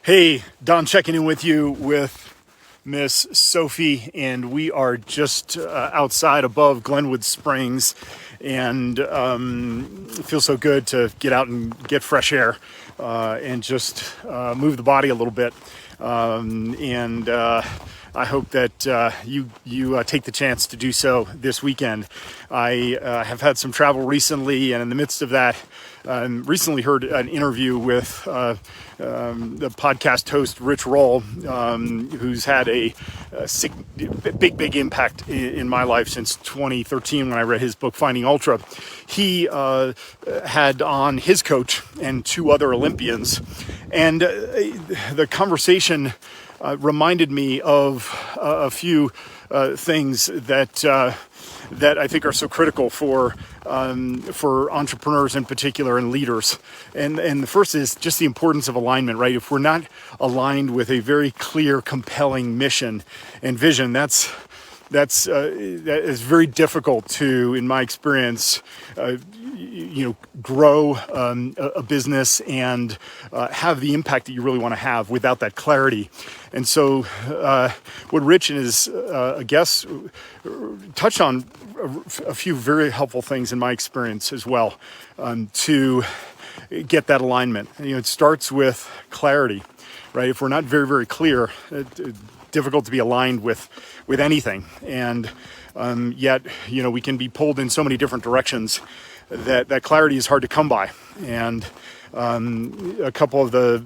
Hey, Don checking in with you with Miss Sophie, and we are just outside above Glenwood Springs, and it feels so good to get out and get fresh air and just move the body a little bit. I hope that you take the chance to do so this weekend. I have had some travel recently, and in the midst of that, recently heard an interview with the podcast host Rich Roll, who's had a big impact in my life since 2013 when I read his book Finding Ultra. He had on his coach and two other Olympians, and the conversation reminded me of a few things that I think are so critical for entrepreneurs in particular and leaders. And the first is just the importance of alignment, right? If we're not aligned with a very clear, compelling mission and vision, that is very difficult to, in my experience, grow a business and have the impact that you really want to have without that clarity. And so what Rich and his guests touched on a few very helpful things in my experience as well to get that alignment. It starts with clarity, right? If we're not very clear, it's difficult to be aligned with anything. And yet, we can be pulled in so many different directions that clarity is hard to come by. And a couple of the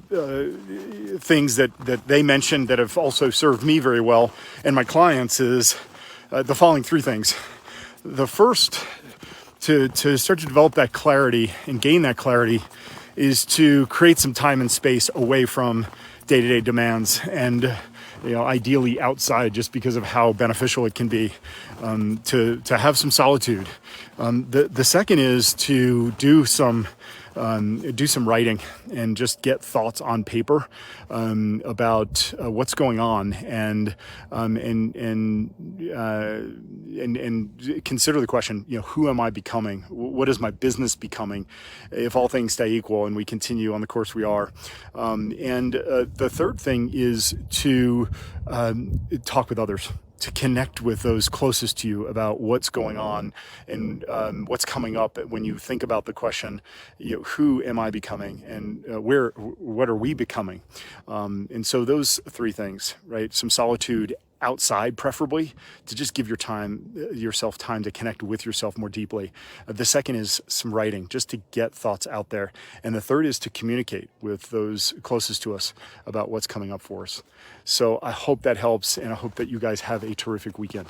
things that they mentioned that have also served me very well and my clients is the following three things. The first, to start to develop that clarity and gain that clarity, is to create some time and space away from day-to-day demands and ideally outside, just because of how beneficial it can be to have some solitude. The second is to do some writing and just get thoughts on paper about what's going on and consider the question, who am I becoming? What is my business becoming if all things stay equal and we continue on the course we are? The third thing is to talk with others, to connect with those closest to you about what's going on and what's coming up when you think about the question, who am I becoming and what are we becoming? And so those three things, right? Some solitude outside, preferably, to just give yourself time to connect with yourself more deeply. The second is some writing, just to get thoughts out there. And the third is to communicate with those closest to us about what's coming up for us. So I hope that helps, and I hope that you guys have a terrific weekend.